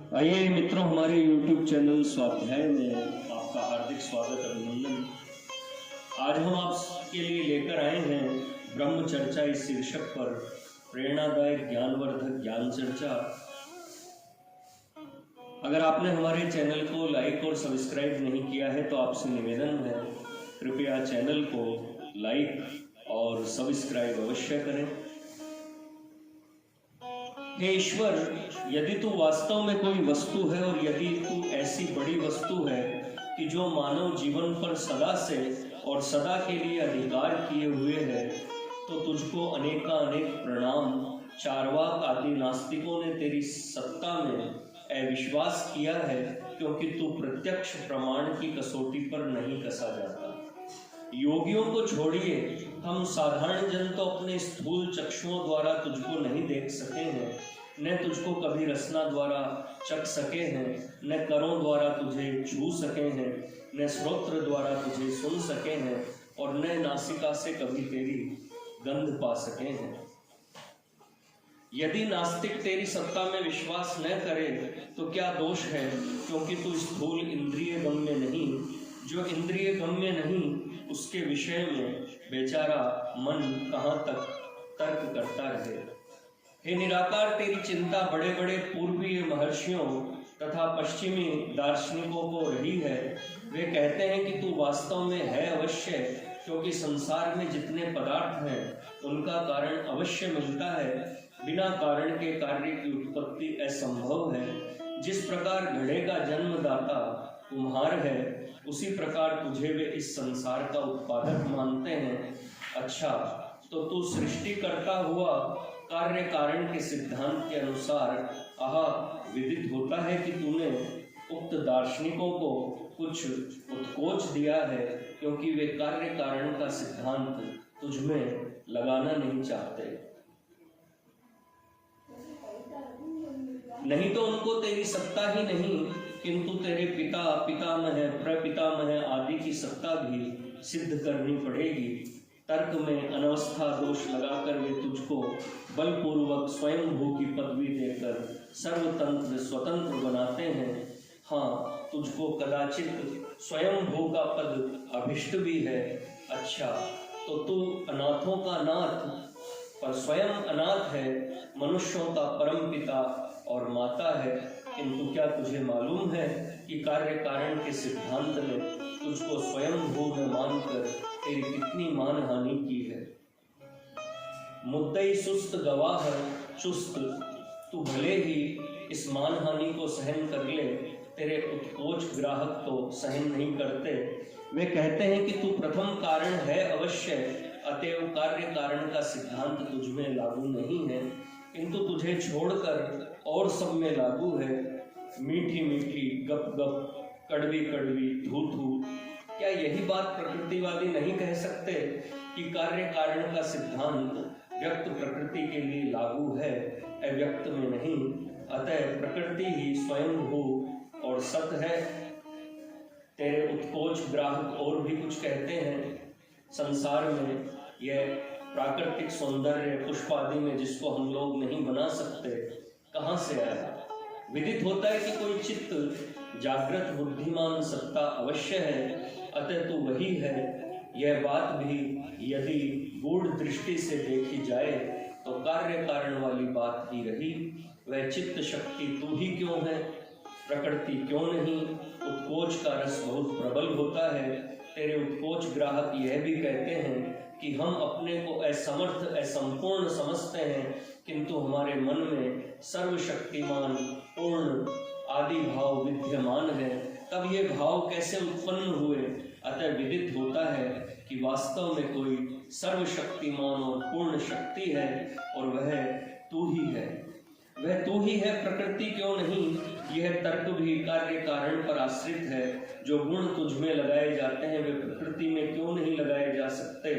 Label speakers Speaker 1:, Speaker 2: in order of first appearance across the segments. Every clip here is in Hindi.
Speaker 1: आइए मित्रों, हमारे YouTube चैनल स्वाध्याय में आपका हार्दिक स्वागत अभिनंदन। आज हम आपके लिए लेकर आए हैं ब्रह्म चर्चा इस शीर्षक पर प्रेरणादायक ज्ञानवर्धक ज्ञान चर्चा। अगर आपने हमारे चैनल को लाइक और सब्सक्राइब नहीं किया है तो आपसे निवेदन है, कृपया चैनल को लाइक और सब्सक्राइब अवश्य करें। हे ईश्वर, यदि तू वास्तव में कोई वस्तु है और यदि तू ऐसी बड़ी वस्तु है कि जो मानव जीवन पर सदा से और सदा के लिए अधिकार किए हुए है, तो तुझको अनेकानेक प्रणाम। चार्वाक आदि नास्तिकों ने तेरी सत्ता में अविश्वास किया है, क्योंकि तू प्रत्यक्ष प्रमाण की कसौटी पर नहीं कसा जाता। योगियों को छोड़िए, हम साधारण जन तो अपने स्थूल चक्षुओं द्वारा तुझको नहीं देख सके हैं, न तुझको कभी रसना द्वारा चख सके हैं, न करों द्वारा तुझे छू सके हैं, न श्रोत्र द्वारा तुझे सुन सके हैं, और न नासिका से कभी तेरी गंध पा सके हैं। यदि नास्तिक तेरी सत्ता में विश्वास न करे तो क्या दोष है, क्योंकि तू स्थूल इंद्रिय गम्य नहीं। जो इंद्रिय गम्य नहीं, उसके विषय में बेचारा मन कहाँ तक तर्क करता रहे। हे निराकार, तेरी चिंता बड़े बड़े पूर्वीय महर्षियों तथा पश्चिमी दार्शनिकों को रही है। वे कहते हैं कि तू वास्तव में है अवश्य, क्योंकि संसार में जितने पदार्थ हैं उनका कारण अवश्य मिलता है। बिना कारण के कार्य की उत्पत्ति असंभव है। जिस प्रकार घड़े का जन्मदाता कुम्हार है, उसी प्रकार तुझे वे इस संसार का उत्पादक मानते हैं। अच्छा, तो तू सृष्टि करता हुआ कार्य कारण के सिद्धांत के अनुसार विदित होता है कि तूने उक्त दार्शनिकों को कुछ उत्कोच दिया है, क्योंकि वे कार्य कारण का सिद्धांत तुझमें लगाना नहीं चाहते। नहीं तो उनको तेरी सत्ता ही नहीं, किंतु तेरे पिता, पितामह, प्रपितामह आदि की सत्ता भी सिद्ध करनी पड़ेगी। तर्क में अनवस्था दोष लगाकर वे तुझको बलपूर्वक स्वयंभू की पदवी देकर सर्वतंत्र स्वतंत्र बनाते हैं। हाँ, तुझको कदाचित स्वयंभू का पद अभिष्ट भी है। अच्छा, तो तू अनाथों का नाथ पर स्वयं अनाथ है, मनुष्यों का परम पिता और माता है। किंतु क्या तुझे मालूम है कि कार्य कारण के सिद्धांत ने तुझको स्वयंभू में मानकर तेरी कितनी मानहानि की है। मुद्दई सुस्त गवाह चुस्त, तू भले ही इस मानहानि को सहन कर ले, तेरे उत्कोच ग्राहक तो सहन नहीं करते। वे कहते हैं कि तू प्रथम कारण है अवश्य, अतएव कार्य कारण का सिद्धांत तुझमें लागू नहीं है, किंतु तुझे छोड़कर और सब में लागू है। मीठी मीठी गप गप, कड़वी कड़वी धू धू, क्या यही बात प्रकृतिवादी नहीं कह सकते कि कार्य कारण का सिद्धांत व्यक्त प्रकृति के लिए लागू है, अव्यक्त में नहीं। अतः प्रकृति ही स्वयंभू और सत है। तेरे उत्कोच ग्राहक और भी कुछ कहते हैं। संसार में यह प्राकृतिक सौंदर्य पुष्पादि में जिसको हम लोग नहीं बना सकते, कहाँ से आया? विदित होता है कि कोई चित्त जागृत बुद्धिमान सत्ता अवश्य है, अतः तो वही है। यह बात भी यदि गूढ़ दृष्टि से देखी जाए तो कार्य कारण वाली बात ही रही। वह चित्त शक्ति तू ही क्यों है, प्रकृति क्यों नहीं? उत्कोच का रस बहुत प्रबल होता है। तेरे उत्कोच ग्राहक यह भी कहते हैं कि हम अपने को असमर्थ असंपूर्ण समझते हैं, किंतु हमारे मन में सर्वशक्तिमान पूर्ण आदि भाव विद्यमान है। तब ये भाव कैसे उत्पन्न हुए? अतः विदित होता है कि वास्तव में कोई सर्वशक्तिमान और पूर्ण शक्ति है, और वह तू ही है। वह तू ही है, प्रकृति क्यों नहीं? यह तर्क भी कार्य कारण पर आश्रित है। जो गुण तुझमें लगाए जाते हैं वे प्रकृति में क्यों नहीं लगाए जा सकते?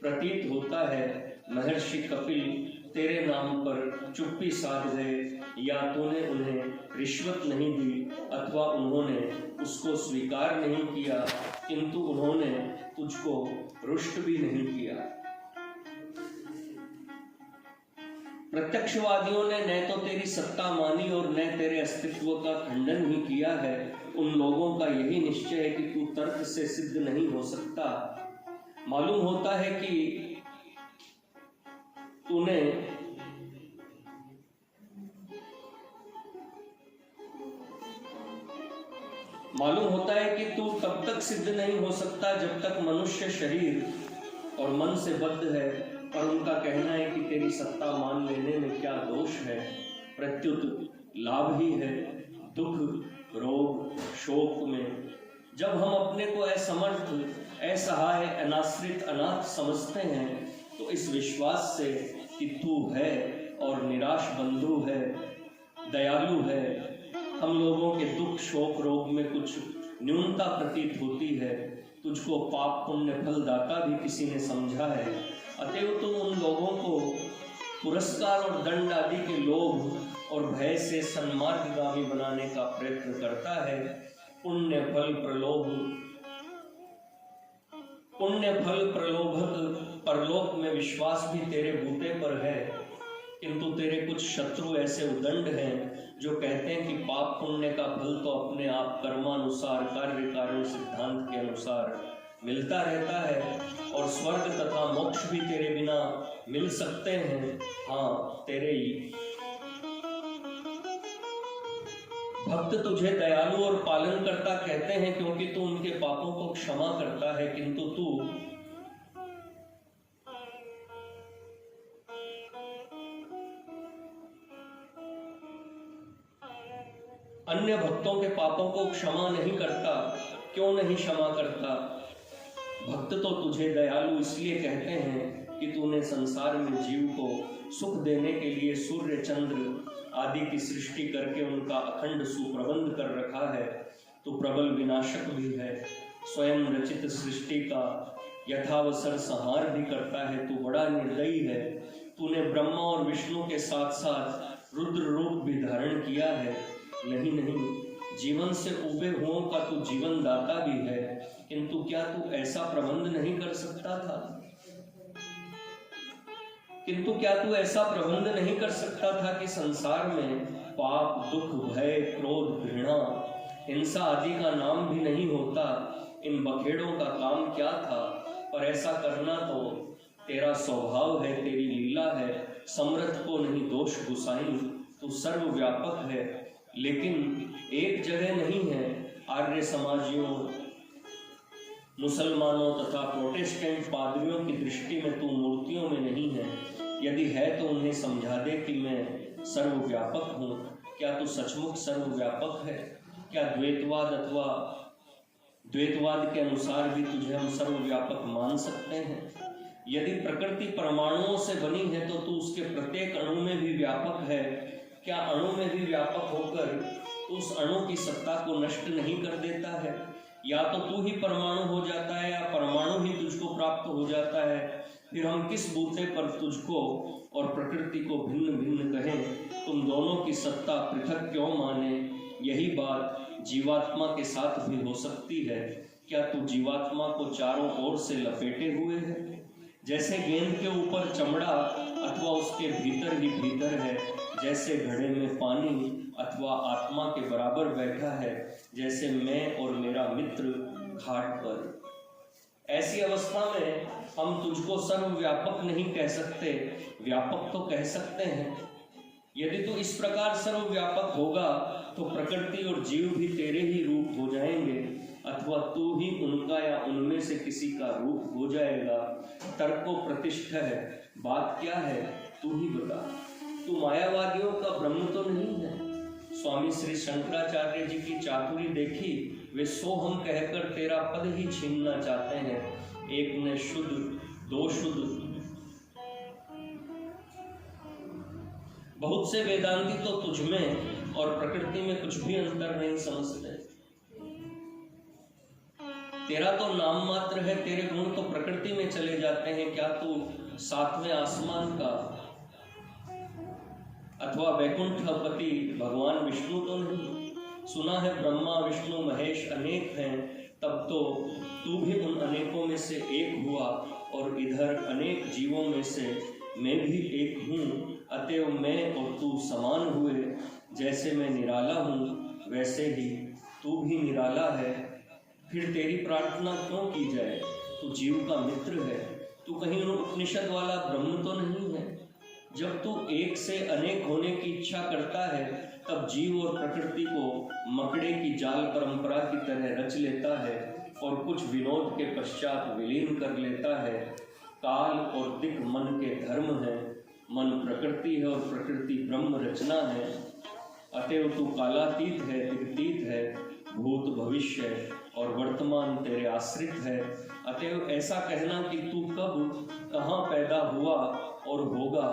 Speaker 1: प्रतीत होता है महर्षि कपिल तेरे नाम पर चुप्पी साध गए, या तूने उन्हें रिश्वत नहीं दी अथवा उन्होंने उसको स्वीकार नहीं किया, किंतु उन्होंने तुझको रुष्ट भी नहीं किया। प्रत्यक्षवादियों ने न तो तेरी सत्ता मानी और न तेरे अस्तित्व का खंडन ही किया है। उन लोगों का यही निश्चय है कि तू तर्क से सिद्ध नहीं हो सकता। मालूम होता है कि तू तब तक सिद्ध नहीं हो सकता जब तक मनुष्य शरीर और मन से बद्ध है। पर उनका कहना है कि तेरी सत्ता मान लेने में क्या दोष है, प्रत्युत लाभ ही है। दुख, रोग, शोक में जब हम अपने को असमर्थ, असहाय, अनाश्रित, अनाथ समझते हैं तो इस विश्वास से कि तू है और निराश बंधु है, दयालु है, हम लोगों के दुख, शोक, रोग में कुछ न्यूनता प्रतीत होती है। तुझको पाप पुण्य फल दाता भी किसी ने समझा है। अतएव तुम उन लोगों को पुरस्कार और दंड आदि के लोभ और भय से सन्मार्गगामी बनाने का प्रयत्न करता है। पुण्य फल प्रलोभक परलोक में विश्वास भी तेरे बूते पर है, किंतु तेरे कुछ शत्रु ऐसे उदंड हैं जो कहते हैं कि पाप पुण्य का फल तो अपने आप कर्मानुसार, कार्य कारण सिद्धांत के अनुसार मिलता रहता है और स्वर्ग तथा मोक्ष भी तेरे बिना मिल सकते हैं। हाँ, तेरे ही भक्त तुझे दयालु और पालन करता कहते हैं क्योंकि तू उनके पापों को क्षमा करता है, किंतु तू अन्य भक्तों के पापों को क्षमा नहीं करता। क्यों नहीं क्षमा करता? भक्त तो तुझे दयालु इसलिए कहते हैं कि तूने संसार में जीव को सुख देने के लिए सूर्य, चंद्र आदि की सृष्टि करके उनका अखंड सुप्रबंध कर रखा है। तू प्रबल विनाशक भी है, स्वयं रचित सृष्टि का यथावसर संहार भी करता है। तू बड़ा निर्दयी है। तूने ब्रह्मा और विष्णु के साथ साथ रुद्र रूप भी धारण किया है। नहीं, जीवन से उबे हुओं का तू जीवन दाता भी है, किंतु क्या तू ऐसा प्रबंध नहीं कर सकता था? कि संसार में पाप, दुख, भय, क्रोध, घृणा, हिंसा आदि का नाम भी नहीं होता। इन बखेड़ों का काम क्या था? पर ऐसा करना तो तेरा स्वभाव है, तेरी लीला है। समर्थ को नहीं दोष गुसाई, तू सर्वव्यापक है। लेकिन एक जगह नहीं है। आर्य समाजियों, मुसलमानों तथा प्रोटेस्टेंट पादरियों की दृष्टि में तू मूर्तियों में नहीं है। यदि है तो उन्हें समझा दे कि मैं सर्वव्यापक हूँ। क्या तू सचमुच सर्वव्यापक है? क्या द्वैतवाद के अनुसार भी तुझे हम सर्वव्यापक मान सकते हैं? यदि प्रकृति परमाणुओं से बनी है तो तू उसके प्रत्येक अणु में भी व्यापक है। क्या अणु में भी व्यापक होकर उस अणु की सत्ता को नष्ट नहीं कर देता है? या तो तू ही परमाणु हो जाता है या परमाणु ही तुझको प्राप्त हो जाता है। फिर हम किस बूते पर तुझको और प्रकृति को भिन्न भिन्न कहें? तुम दोनों की सत्ता पृथक क्यों माने? यही बात जीवात्मा के साथ भी हो सकती है। क्या तू जीवात्मा को चारों ओर से लपेटे हुए है? जैसे गेंद के ऊपर चमड़ा अथवा उसके भीतर ही भीतर है, जैसे घड़े में पानी अथवा आत्मा के बराबर बैठा है, जैसे मैं और मेरा मित्र घाट पर। ऐसी अवस्था में हम तुझको सर्वव्यापक नहीं कह सकते, व्यापक तो कह सकते हैं। यदि तू इस प्रकार सर्वव्यापक होगा तो प्रकृति और जीव भी तेरे ही रूप हो जाएंगे, अथवा तू ही उनका या उनमें से किसी का रूप हो जाएगा। तर्को प्रतिष्ठा है। बात क्या है तू ही बता। तू मायावादियों का ब्रह्म तो नहीं है। स्वामी श्री शंकराचार्य जी की चातुरी देखी। वे सोहम कहकर तेरा पद ही छीनना चाहते हैं। एक ने शुद्ध, दो शुद्ध। बहुत से वेदांती तो तुझमें और प्रकृति में कुछ भी अंतर नहीं समझते। तेरा तो नाम मात्र है, तेरे गुण तो प्रकृति में चले जाते हैं। क्या तू सातवें आसमान का अथवा वैकुंठपति भगवान विष्णु तो नहीं? सुना है ब्रह्मा, विष्णु, महेश अनेक हैं, तब तो तू भी उन अनेकों में से एक हुआ और इधर अनेक जीवों में से मैं भी एक हूँ। अतएव मैं और तू समान हुए। जैसे मैं निराला हूँ वैसे ही तू भी निराला है। फिर तेरी प्रार्थना क्यों की जाए? तू जीव का मित्र है। तू कहीं उपनिषद वाला ब्रह्म तो नहीं है। जब तू एक से अनेक होने की इच्छा करता है तब जीव और प्रकृति को मकड़े की जाल परंपरा की तरह रच लेता है और कुछ विनोद के पश्चात विलीन कर लेता है। काल और दिक् मन के धर्म है, मन प्रकृति है और प्रकृति ब्रह्म रचना है। अतएव तू कालातीत है, दिक्तीत है, भूत भविष्य और वर्तमान तेरे आश्रित है। अतएव ऐसा कहना कि तू कब कहाँ पैदा हुआ और होगा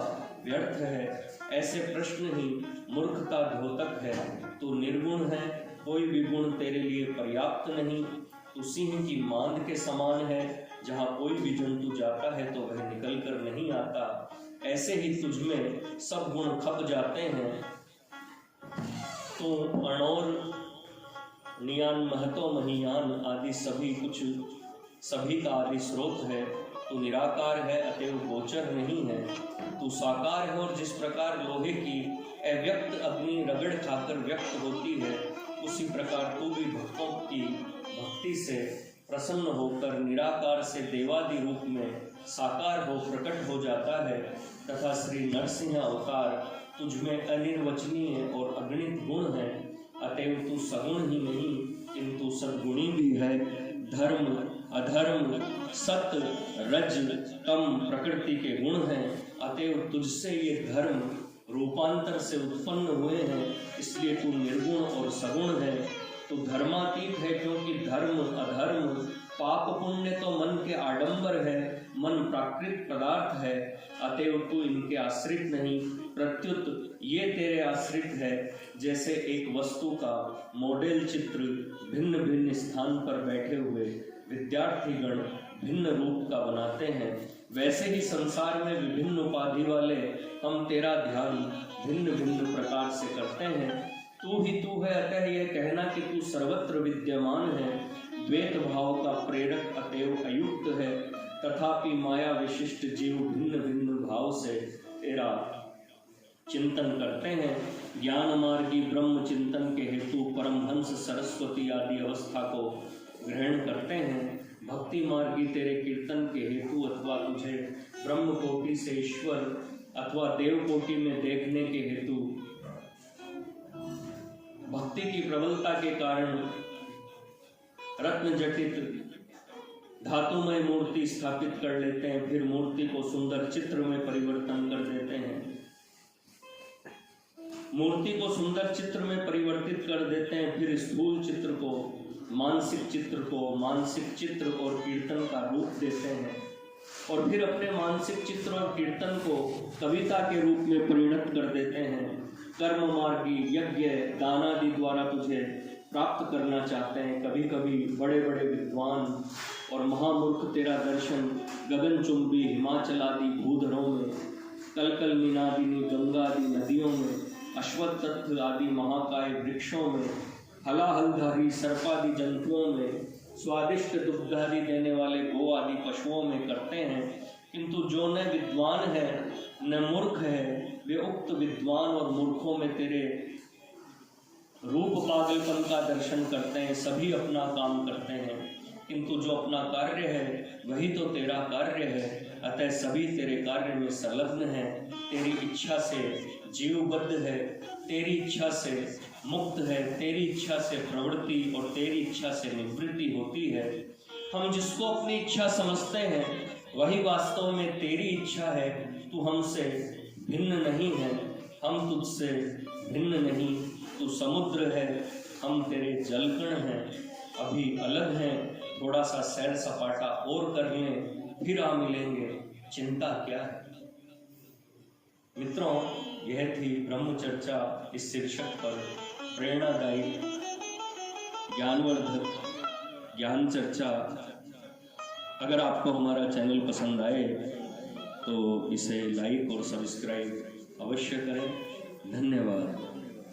Speaker 1: व्यर्थ है। ऐसे प्रश्न ही मूर्खता द्योतक है। तू निर्गुण है, कोई भी गुण तेरे लिए पर्याप्त नहीं। तू सिंह की मांद के समान है, जहाँ कोई भी जंतु जाता है तो वह निकल कर नहीं आता। ऐसे ही तुझ में सब गुण खप जाते हैं। तो अणोर नियान महतो महियान आदि सभी का आदि स्रोत है। तू निराकार है, अतएव गोचर नहीं है। तू साकार है और जिस प्रकार लोहे की अव्यक्त अग्नि रगड़ खाकर व्यक्त होती है, उसी प्रकार तू भी भक्तों की भक्ति से प्रसन्न होकर निराकार से देवादि रूप में साकार हो प्रकट हो जाता है। तथा श्री नरसिंह अवतार तुझ में अनिर्वचनीय और अगणित गुण है। अतएव तू सगुण ही नहीं किंतु सद्गुणी भी है। धर्म अधर्म सत रज तम प्रकृति के गुण हैं। अतएव तुझसे ये धर्म रूपांतर से उत्पन्न हुए हैं, इसलिए तू निर्गुण और सगुण है। तू धर्मातीत है क्योंकि धर्म अधर्म पाप पुण्य तो मन के आडंबर है, मन प्राकृत पदार्थ है। अतएव तू इनके आश्रित नहीं, प्रत्युत ये तेरे आश्रित है। जैसे एक वस्तु का मॉडल चित्र भिन्न भिन्न स्थान पर बैठे हुए विद्यार्थीगण भिन्न रूप का बनाते हैं, वैसे ही संसार में विभिन्न उपाधि वाले हम तेरा ध्यान भिन्न भिन्न प्रकार से करते हैं। तू ही तू है, अतः यह कहना कि तू सर्वत्र विद्यमान है द्वैत भाव का प्रेरक अतएव अयुक्त है। तथापि माया विशिष्ट जीव भिन्न भिन्न भाव से तेरा चिंतन करते हैं। ज्ञान मार्गी ब्रह्म चिंतन के हेतु परमहंस सरस्वती आदि अवस्था को ग्रहण करते हैं। भक्ति मार्गी तेरे कीर्तन के हेतु अथवा तुझे ब्रह्म कोटि से ईश्वर अथवा देव कोटि में देखने के हेतु भक्ति की प्रबलता के कारण रत्न जटित धातुमय मूर्ति स्थापित कर लेते हैं, फिर मूर्ति को सुंदर चित्र में परिवर्तन कर देते हैं। मूर्ति को सुंदर चित्र में परिवर्तित कर देते हैं, फिर स्थूल चित्र को मानसिक चित्र और कीर्तन का रूप देते हैं, और फिर अपने मानसिक चित्र और कीर्तन को कविता के रूप में परिणत कर देते हैं। कर्म मार्गी यज्ञ दान आदि द्वारा तुझे प्राप्त करना चाहते हैं। कभी कभी बड़े बड़े विद्वान और महामूर्ख तेरा दर्शन गगनचुंबी हिमाचल आदि भूधरों में, कलकल मीनादिनी गंगा आदि नदियों में, अश्वत्थ आदि महाकाय वृक्षों में, हलाहलधारी सर्पादि जंतुओं में, स्वादिष्ट दुग्धादि देने वाले गो आदि पशुओं में करते हैं। किंतु जो न विद्वान है न मूर्ख है, वे उक्त विद्वान और मूर्खों में तेरे रूप पागलपन का दर्शन करते हैं। सभी अपना काम करते हैं, किंतु जो अपना कार्य है वही तो तेरा कार्य है। अतः सभी तेरे कार्य में संलग्न है। तेरी इच्छा से जीवबद्ध है, तेरी इच्छा से मुक्त है, तेरी इच्छा से प्रवृत्ति और तेरी इच्छा से निवृत्ति होती है। हम जिसको अपनी इच्छा समझते हैं वही वास्तव में तेरी इच्छा है। तू हमसे भिन्न नहीं है, हम तुझसे भिन्न नहीं। तू समुद्र है, हम तेरे जलकण हैं, अभी अलग हैं। थोड़ा सा सैर सपाटा और कर लें, फिर आ मिलेंगे, चिंता क्या है। मित्रों, यह थी ब्रह्म चर्चा इस शीर्षक पर प्रेरणादायी ज्ञानवर्धक ज्ञान चर्चा। अगर आपको हमारा चैनल पसंद आए तो इसे लाइक और सब्सक्राइब अवश्य करें। धन्यवाद।